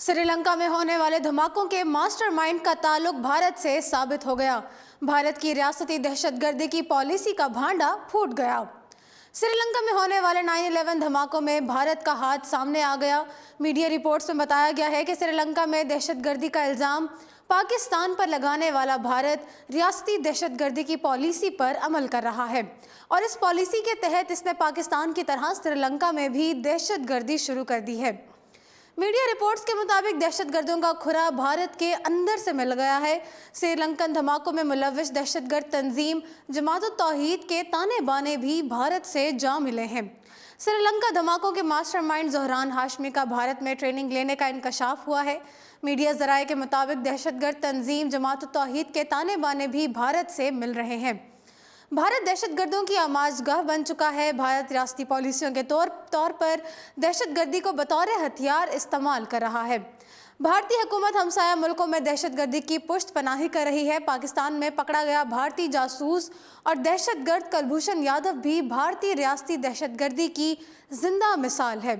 श्रीलंका में होने वाले धमाकों के मास्टरमाइंड का ताल्लुक भारत से साबित हो गया। भारत की रियासती दहशतगर्दी की पॉलिसी का भांडा फूट गया। श्रीलंका में होने वाले 9/11 धमाकों में भारत का हाथ सामने आ गया। मीडिया रिपोर्ट्स में बताया गया है कि श्रीलंका में दहशतगर्दी का इल्ज़ाम पाकिस्तान पर लगाने वाला भारत रियासती दहशतगर्दी की पॉलिसी पर अमल कर रहा है और इस पॉलिसी के तहत इसने पाकिस्तान की तरह श्रीलंका में भी दहशतगर्दी शुरू कर दी है। मीडिया रिपोर्ट्स के मुताबिक दहशतगर्दों का खुरा भारत के अंदर से मिल गया है। श्रीलंकन धमाकों में मुलव्विस दहशतगर्द तंजीम जमात-उत-तौहीद के ताने बाने भी भारत से जा मिले हैं। श्रीलंका धमाकों के मास्टरमाइंड ज़ोहरान हाशमी का भारत में ट्रेनिंग लेने का इंकशाफ हुआ है। मीडिया ज़राए के मुताबिक दहशतगर्द तंजीम जमात-उत-तौहीद के ताने बाने भी भारत से मिल रहे हैं। भारत दहशतगर्दों की आमाजगाह बन चुका है। भारत रियासती पॉलिसियों के तौर पर दहशतगर्दी को बतौर हथियार इस्तेमाल कर रहा है। भारतीय हुकूमत हमसाया मुल्कों में दहशतगर्दी की पुष्ट पनाही कर रही है। पाकिस्तान में पकड़ा गया भारतीय जासूस और दहशतगर्द कुलभूषण यादव भी भारतीय रियासती दहशतगर्दी की जिंदा मिसाल है।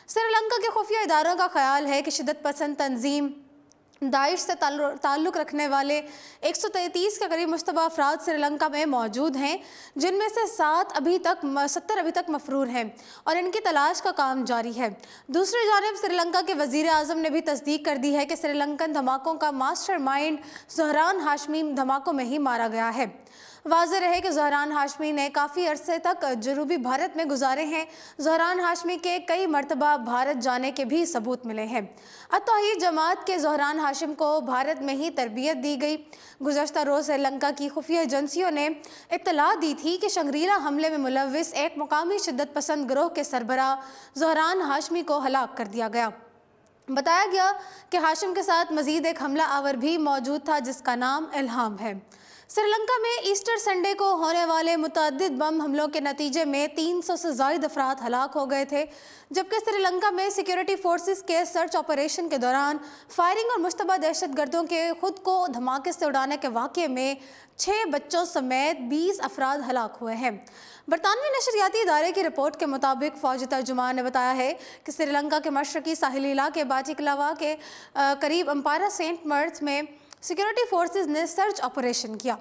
श्रीलंका के खुफिया इदारों का ख्याल है कि शिद्दत पसंद तंजीम दाइश से ताल्लुक़ रखने वाले 133 के करीब मुश्तबा अफराद श्रीलंका में मौजूद हैं, जिनमें से 70 अभी तक मफरूर हैं और इनकी तलाश का काम जारी है। दूसरी जानिब श्रीलंका के वज़ीर आज़म ने भी तस्दीक कर दी है कि श्रीलंकन धमाकों का मास्टरमाइंड ज़ोहरान हाशमी धमाकों में ही मारा गया है। वाज़ेह रहे कि ज़ोहरान हाशमी ने काफ़ी अरसे तक जनूबी भारत में गुजारे हैं। ज़ोहरान हाशमी के कई मरतबा भारत जाने के भी सबूत मिले हैं। अत-तौहीद जमात के ज़ोहरान हाशिम को भारत में ही तरबियत दी गई। गुज़श्ता रोज़ श्रीलंका की खुफिया एजेंसियों ने इत्तला दी थी कि शंग्रीला हमले में मुलव्विस एक मुकामी शिद्दत पसंद गिरोह के सरबराह ज़ोहरान हाशमी को हलाक कर दिया गया। बताया गया कि हाशिम के साथ मज़ीद एक हमला आवर भी मौजूद था जिसका नाम इल्हाम है। श्रीलंका में ईस्टर संडे को होने वाले मुतअद्दिद बम हमलों के नतीजे में 300 से ज़ायद अफराद हलाक हो गए थे, जबकि श्रीलंका में सिक्योरिटी फोर्सेस के सर्च ऑपरेशन के दौरान फायरिंग और मुश्तबा दहशतगर्दों के खुद को धमाके से उड़ाने के वाक़े में 6 बच्चों समेत 20 अफराद हलाक हुए हैं। बरतानवी नशरियाती इदारे की रिपोर्ट के मुताबिक फ़ौजी तर्जुमान ने बताया है कि श्रीलंका के मशरकी साहिली इलाके बाटिकलावा के करीब अम्पारा सेंट मर्थ में सिक्योरिटी फोर्सेस ने सर्च ऑपरेशन किया।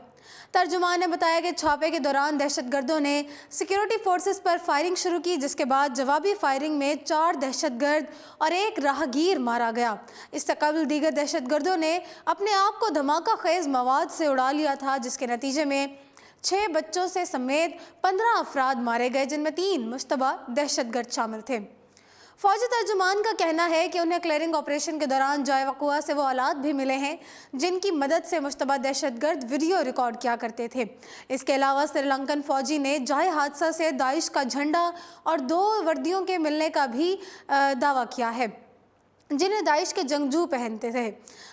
तर्जुमान ने बताया कि छापे के दौरान दहशतगर्दों ने सिक्योरिटी फोर्सेस पर फायरिंग शुरू की, जिसके बाद जवाबी फायरिंग में 4 दहशतगर्द और 1 राहगीर मारा गया। इससे कबल दीगर दहशतगर्दों ने अपने आप को धमाका खेज मवाद से उड़ा लिया था, जिसके नतीजे में 6 बच्चों से समेत 15 अफराद मारे गए, जिनमें 3 मुश्तबा दहशतगर्द शामिल थे। फ़ौजी तर्जुमान का कहना है कि उन्हें क्लियरिंग ऑपरेशन के दौरान जाए वक़ुआ से वो आलात भी मिले हैं जिनकी मदद से मुश्तबा दहशतगर्द वीडियो रिकॉर्ड किया करते थे। इसके अलावा श्रीलंकन फ़ौजी ने जाए हादसा से दाइश का झंडा और 2 वर्दियों के मिलने का भी दावा किया है, जिन्हें दाइश के जंगजू पहनते थे।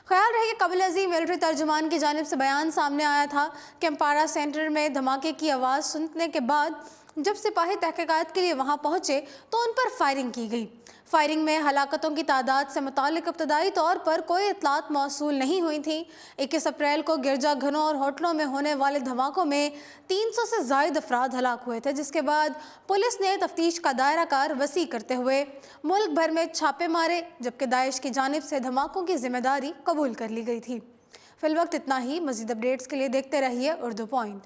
ख्याल रहे कि कबल अज़ीम मिलिट्री तर्जुमान की जानिब से बयान सामने आया था कि अम्पारा सेंटर में धमाके की आवाज़ सुनने के बाद जब सिपाही तहक़ीक़ात के लिए वहां पहुंचे तो उन पर फायरिंग की गई। फायरिंग में हलाकतों की तादाद से मुतालिक इब्तदाई तौर पर कोई इत्तलात मौसूल नहीं हुई थी। 21 अप्रैल को गिरजा घरों और होटलों में होने वाले धमाकों में 300 से ज़ायद अफराद हलाक हुए थे, जिसके बाद पुलिस ने तफ्तीश का दायरा कार वसी करते हुए मुल्क भर में छापे मारे, जबकि दाइश की जानिब से धमाकों की जिम्मेदारी कबूल कर ली गई थी। फिलवक्त इतना ही। मज़ीद अपडेट्स के लिए देखते रहिए उर्दू पॉइंट।